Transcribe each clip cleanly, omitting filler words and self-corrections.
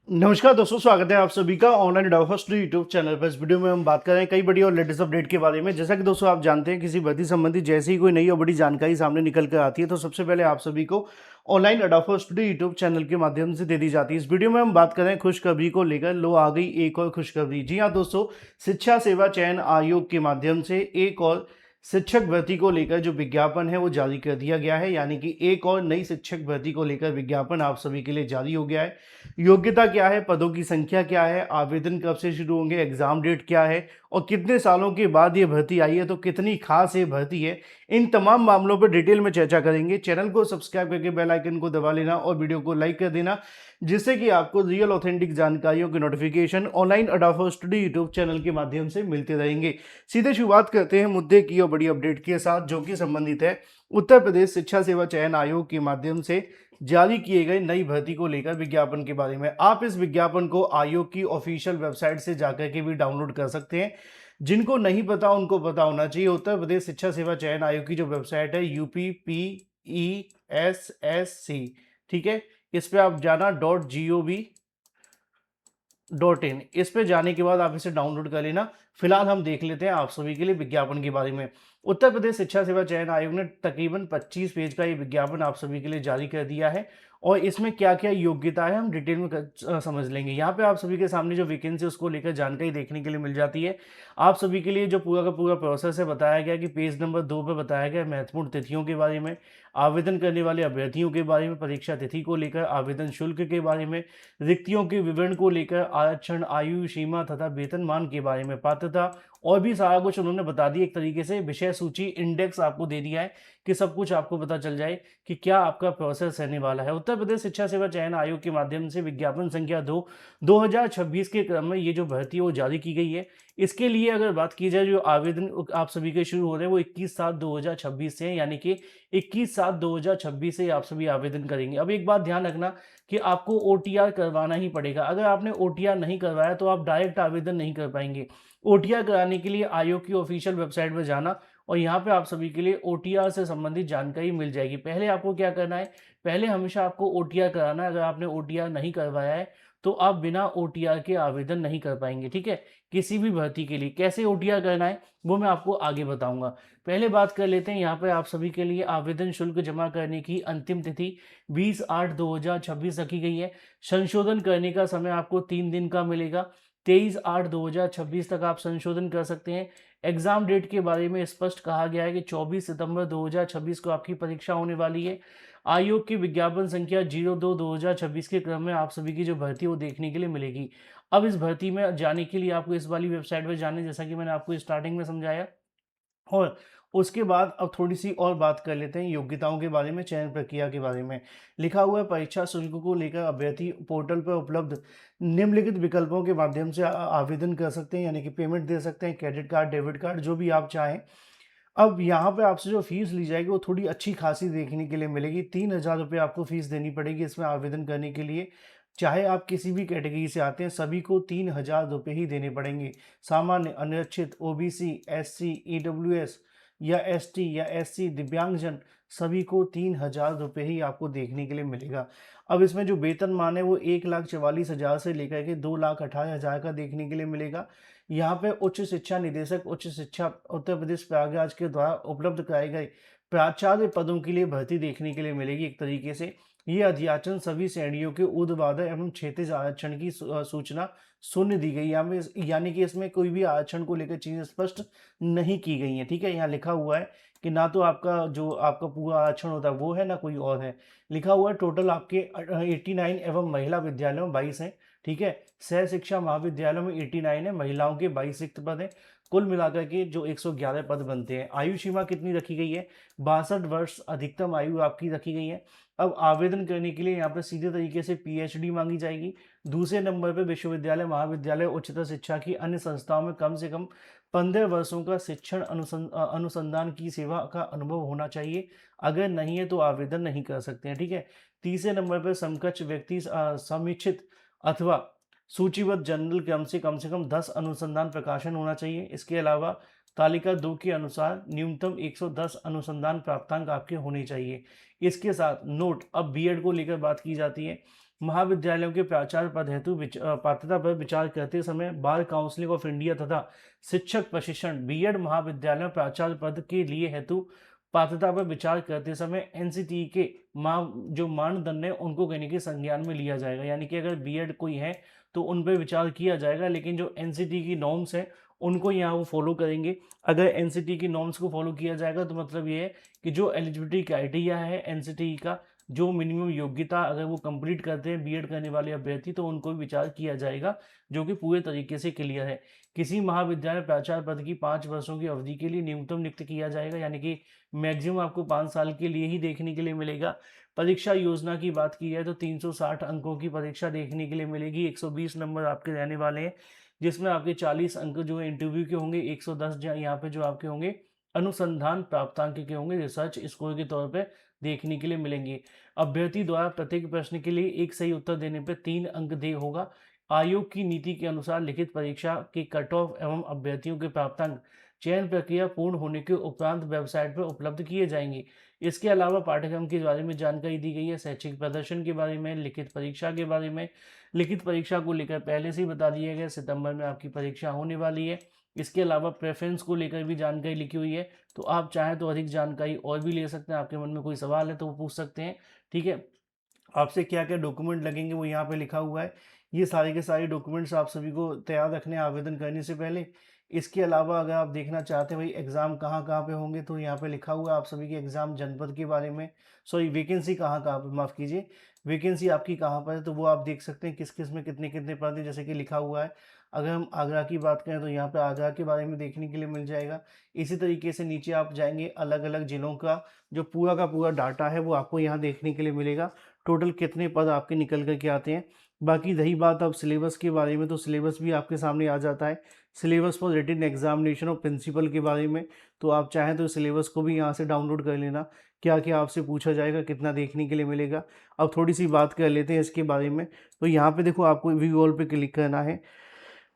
नमस्कार दोस्तों, स्वागत है आप सभी का ऑनलाइन एडोफर्स्ट यूट्यूब चैनल पर। इस वीडियो में हम बात कर रहे हैं कई बड़ी और लेटेस्ट अपडेट के बारे में। जैसा कि दोस्तों आप जानते हैं, किसी भर्ती संबंधी जैसे ही कोई नई और बड़ी जानकारी सामने निकल कर आती है तो सबसे पहले आप सभी को ऑनलाइन एडोफर्स्ट यूट्यूब चैनल के माध्यम से दे दी जाती है। इस वीडियो में हम बात कर रहे हैं खुशखबरी को लेकर। लो आ गई एक और खुशखबरी। जी हाँ दोस्तों, शिक्षा सेवा चयन आयोग के माध्यम से एक और शिक्षक भर्ती को लेकर जो विज्ञापन है वो जारी कर दिया गया है। यानी कि एक और नई शिक्षक भर्ती को लेकर विज्ञापन आप सभी के लिए जारी हो गया है। योग्यता क्या है, पदों की संख्या क्या है, आवेदन कब से शुरू होंगे, एग्जाम डेट क्या है और कितने सालों के बाद ये भर्ती आई है, तो कितनी खास ये भर्ती है, इन तमाम मामलों पर डिटेल में चर्चा करेंगे। चैनल को सब्सक्राइब करके बेल आइकन को दबा लेना और वीडियो को लाइक कर देना, जिससे कि आपको रियल ऑथेंटिक जानकारियों के नोटिफिकेशन ऑनलाइन अडाफो स्टडी यूट्यूब चैनल के माध्यम से मिलते रहेंगे। सीधे शुरुआत करते हैं मुद्दे की और बड़ी अपडेट के साथ, जो कि संबंधित है उत्तर प्रदेश शिक्षा सेवा चयन आयोग के माध्यम से जारी किए गए नई भर्ती को लेकर विज्ञापन के बारे में। आप इस विज्ञापन को आयोग की ऑफिशियल वेबसाइट से जाकर के भी डाउनलोड कर सकते हैं। जिनको नहीं पता उनको पता होना चाहिए। उत्तर प्रदेश शिक्षा सेवा चयन आयोग की जो वेबसाइट है UPPESSC, ठीक है, इस पे आप जाना .gov.in, इस पे जाने के बाद आप इसे डाउनलोड कर लेना। फिलहाल हम देख लेते हैं आप सभी के लिए विज्ञापन के बारे में। उत्तर प्रदेश शिक्षा सेवा चयन आयोग ने तकरीबन 25 पेज का ये विज्ञापन आप सभी के लिए जारी कर दिया है और इसमें क्या क्या योग्यता है हम डिटेल में समझ लेंगे। यहाँ पे आप सभी के सामने जो वैकेंसी उसको लेकर जानकारी देखने के लिए मिल जाती है। आप सभी के लिए जो पूरा का पूरा प्रोसेस है बताया गया कि पेज नंबर 2 पर बताया गया महत्वपूर्ण तिथियों के बारे में, आवेदन करने वाले अभ्यर्थियों के बारे में, परीक्षा तिथि को लेकर, आवेदन शुल्क के बारे में, रिक्तियों के विवरण को लेकर, आरक्षण, आयु सीमा तथा वेतनमान के बारे में, पात्रता और भी सारा कुछ उन्होंने बता दिया। एक तरीके से विषय सूची इंडेक्स आपको दे दिया है कि सब कुछ आपको पता चल जाए कि क्या आपका प्रोसेस रहने वाला है। उत्तर प्रदेश शिक्षा सेवा चयन आयोग के माध्यम से विज्ञापन संख्या 2 2026 के क्रम में ये जो भर्ती है वो जारी की गई है। इसके लिए अगर बात की जाए, जो आवेदन आप सभी के शुरू हो रहे हैं वो 21/7/2026 से है। यानी कि 21/7/2026 से आप सभी आवेदन करेंगे। अब एक बात ध्यान रखना कि आपको OTR करवाना ही पड़ेगा। अगर आपने OTR नहीं करवाया तो आप डायरेक्ट आवेदन नहीं कर पाएंगे। OTR कराने के लिए आयोग की ऑफिशियल वेबसाइट पर जाना और यहाँ पे आप सभी के लिए OTR से संबंधित जानकारी मिल जाएगी। पहले आपको क्या करना है, पहले हमेशा आपको OTR कराना है। अगर आपने OTR नहीं करवाया है तो आप बिना OTR के आवेदन नहीं कर पाएंगे, ठीक है, किसी भी भर्ती के लिए। कैसे OTR करना है वो मैं आपको आगे बताऊंगा। पहले बात कर लेते हैं यहाँ पे आप सभी के लिए आवेदन शुल्क जमा करने की अंतिम तिथि 20/8/2026 रखी गई है। संशोधन करने का समय आपको 3 दिन का मिलेगा। 23/8/2026 तक आप संशोधन कर सकते हैं। एग्जाम डेट के बारे में स्पष्ट कहा गया है कि 24 सितंबर 2026 को आपकी परीक्षा होने वाली है। आयोग की विज्ञापन संख्या 02/2026 के क्रम में आप सभी की जो भर्ती है वो देखने के लिए मिलेगी। अब इस भर्ती में जाने के लिए आपको इस वाली वेबसाइट पर जाने, जैसा कि मैंने आपको स्टार्टिंग में समझाया। और उसके बाद अब थोड़ी सी और बात कर लेते हैं योग्यताओं के बारे में, चयन प्रक्रिया के बारे में। लिखा हुआ है परीक्षा शुल्क को लेकर अभ्यर्थी पोर्टल पर उपलब्ध निम्नलिखित विकल्पों के माध्यम से आवेदन कर सकते हैं। यानी कि पेमेंट दे सकते हैं, क्रेडिट कार्ड, डेबिट कार्ड, जो भी आप चाहें। अब यहाँ पे आपसे जो फीस ली जाएगी वो थोड़ी अच्छी खासी देखने के लिए मिलेगी। 3,000 रुपये आपको फीस देनी पड़ेगी इसमें आवेदन करने के लिए। चाहे आप किसी भी कैटेगरी से आते हैं, सभी को 3,000 रुपये ही देने पड़ेंगे। सामान्य, अनिरक्षित, OBC, SC, EWS या ST या SC, दिव्यांगजन, सभी को 3,000 रुपये ही आपको देखने के लिए मिलेगा। अब इसमें जो वेतनमान है वो 1,44,000 से लेकर के 2,18,000 का देखने के लिए मिलेगा। यहाँ पे उच्च शिक्षा निदेशक, उच्च शिक्षा उत्तर प्रदेश प्रयागराज के द्वारा उपलब्ध कराए गए प्राचार्य पदों के लिए भर्ती देखने के लिए मिलेगी। एक तरीके से ये अध्याचन सभी श्रेणियों के ऊर्ध्वाधर एवं क्षैतिज आरक्षण की सूचना शून्य दी गई है। यानी कि इसमें कोई भी आरक्षण को लेकर चीजें स्पष्ट नहीं की गई हैं, ठीक है। यहाँ लिखा हुआ है कि ना तो आपका जो आपका पूरा आरक्षण होता है वो है, ना कोई और है। लिखा हुआ है टोटल आपके 89 एवं महिला विद्यालयों में 22 हैं, ठीक है। सह शिक्षा महाविद्यालयों में 89 है, महिलाओं के 22 रिक्त पद हैं। कुल मिलाकर के जो 111 पद बनते हैं। आयु सीमा कितनी रखी गई है, 62 वर्ष अधिकतम आयु आपकी रखी गई है। अब आवेदन करने के लिए यहाँ पर सीधे तरीके से PhD मांगी जाएगी। दूसरे नंबर पर विश्वविद्यालय, महाविद्यालय, उच्चतर शिक्षा की अन्य संस्थाओं में कम से कम 15 वर्षों का शिक्षण अनुसंधान की सेवा का अनुभव होना चाहिए। अगर नहीं है तो आवेदन नहीं कर सकते हैं, ठीक है। तीसरे नंबर पर समकक्ष व्यक्ति समीक्षित अथवा सूचीबद्ध जर्नल क्रम से कम 10 अनुसंधान प्रकाशन होना चाहिए। इसके अलावा तालिका 2 के अनुसार न्यूनतम 110 अनुसंधान प्राप्तांक आपके होने चाहिए। इसके साथ नोट, अब B.Ed को लेकर बात की जाती है महाविद्यालयों के प्राचार्य पद हेतु पात्रता पर विचार करते समय बार काउंसिल ऑफ इंडिया तथा शिक्षक प्रशिक्षण बीएड महाविद्यालय में प्राचार्य पद के लिए हेतु पात्रता पर विचार करते समय एनसीटी के जो मानदंड है उनको कहने के संज्ञान में लिया जाएगा। यानी कि अगर बीएड कोई है तो उन पर विचार किया जाएगा, लेकिन जो एनसीटी की नॉर्म्स है उनको यहाँ वो फॉलो करेंगे। अगर एनसीटी की नॉर्म्स को फॉलो किया जाएगा तो मतलब ये है कि जो एलिजिबिलिटी क्राइटेरिया है एनसीटी का, जो मिनिमम योग्यता अगर वो कंप्लीट करते हैं बीएड करने वाले अभ्यर्थी, तो उनको भी विचार किया जाएगा, जो कि पूरे तरीके से क्लियर है। किसी महाविद्यालय प्राचार्य पद की 5 वर्षों की अवधि के लिए न्यूनतम नियुक्त किया जाएगा, यानी कि मैक्सिमम आपको 5 साल के लिए ही देखने के लिए मिलेगा। परीक्षा योजना की बात की जाए तो 360 अंकों की परीक्षा देखने के लिए मिलेगी। 120 नंबर आपके रहने वाले हैं, जिसमें आपके 40 अंक जो है इंटरव्यू के होंगे, 110 यहाँ पे जो आपके होंगे अनुसंधान प्राप्तांक के होंगे, रिसर्च स्कोर के तौर पे देखने के लिए मिलेंगे। अभ्यर्थी द्वारा प्रत्येक प्रश्न के लिए एक सही उत्तर देने पर 3 अंक दे होगा। आयोग की नीति के अनुसार लिखित परीक्षा के कट ऑफ एवं अभ्यर्थियों के प्राप्तांक चयन प्रक्रिया पूर्ण होने के उपरांत वेबसाइट पर उपलब्ध किए जाएंगे। इसके अलावा पाठ्यक्रम के बारे में जानकारी दी गई है, शैक्षिक प्रदर्शन के बारे में, लिखित परीक्षा के बारे में। लिखित परीक्षा को लेकर पहले से ही बता दिया गया, सितंबर में आपकी परीक्षा होने वाली है। इसके अलावा प्रेफरेंस को लेकर भी जानकारी लिखी हुई है, तो आप चाहें तो अधिक जानकारी और भी ले सकते हैं। आपके मन में कोई सवाल है तो वो पूछ सकते हैं। ठीक है, आपसे क्या क्या डॉक्यूमेंट लगेंगे वो यहाँ पे लिखा हुआ है। ये सारे के सारे डॉक्यूमेंट्स आप सभी को तैयार रखने हैं आवेदन करने से पहले। इसके अलावा अगर आप देखना चाहते हैं भाई एग्ज़ाम कहाँ कहाँ पे होंगे, तो यहाँ पे लिखा हुआ है आप सभी के एग्ज़ाम जनपद के बारे में, सॉरी वैकेंसी कहाँ कहाँ पे, माफ़ कीजिए, वैकेंसी आपकी कहाँ पर है, तो वो आप देख सकते हैं किस किस में कितने कितने पद हैं, जैसे कि लिखा हुआ है। अगर हम आगरा की बात करें तो यहाँ पे आगरा के बारे में देखने के लिए मिल जाएगा। इसी तरीके से नीचे आप जाएंगे, अलग अलग ज़िलों का जो पूरा का पूरा डाटा है वो आपको यहाँ देखने के लिए मिलेगा, टोटल कितने पद आपके निकल कर के आते हैं। बाकी रही बात अब सिलेबस के बारे में, तो सिलेबस भी आपके सामने आ जाता है। सिलेबस फॉर रिटन एग्जामिनेशन और प्रिंसिपल के बारे में, तो आप चाहें तो सिलेबस को भी यहाँ से डाउनलोड कर लेना, क्या क्या आपसे पूछा जाएगा, कितना देखने के लिए मिलेगा। अब थोड़ी सी बात कर लेते हैं इसके बारे में। तो यहाँ पे देखो आपको व्यू ऑल पे क्लिक करना है।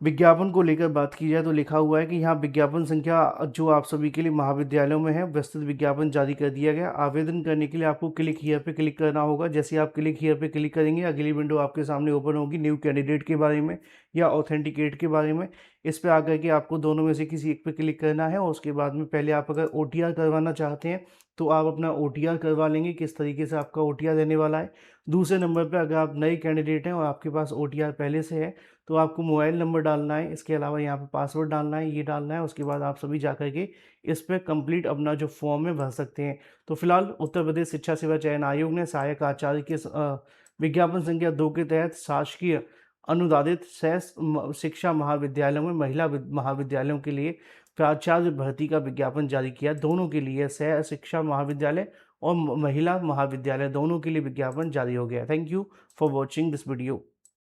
विज्ञापन को लेकर बात की जाए तो लिखा हुआ है कि यहाँ विज्ञापन संख्या जो आप सभी के लिए महाविद्यालयों में है, विस्तृत विज्ञापन जारी कर दिया गया। आवेदन करने के लिए आपको क्लिक हियर पे क्लिक करना होगा। जैसे आप क्लिक हियर पे क्लिक करेंगे, अगली विंडो आपके सामने ओपन होगी न्यू कैंडिडेट के बारे में या ऑथेंटिकेट के बारे में। इस पर आकर के आपको दोनों में से किसी एक पे क्लिक करना है, और उसके बाद में पहले आप अगर OTR करवाना चाहते हैं तो आप अपना OTR करवा लेंगे, किस तरीके से आपका OTR रहने वाला है। दूसरे नंबर पर अगर आप नए कैंडिडेट हैं और आपके पास OTR पहले से है तो आपको मोबाइल नंबर डालना है, इसके अलावा यहाँ पे पासवर्ड डालना है, ये डालना है। उसके बाद आप सभी जा के इस पर कंप्लीट अपना जो फॉर्म है भर सकते हैं। तो फिलहाल उत्तर प्रदेश शिक्षा सेवा चयन आयोग ने सहायक आचार्य के विज्ञापन संख्या 2 के तहत शासकीय अनुदानित शिक्षा महाविद्यालयों में महिला महाविद्यालयों के लिए प्राचार्य भर्ती का विज्ञापन जारी किया। दोनों के लिए सह शिक्षा महाविद्यालय और महिला महाविद्यालय दोनों के लिए विज्ञापन जारी हो गया। Thank you for watching this video.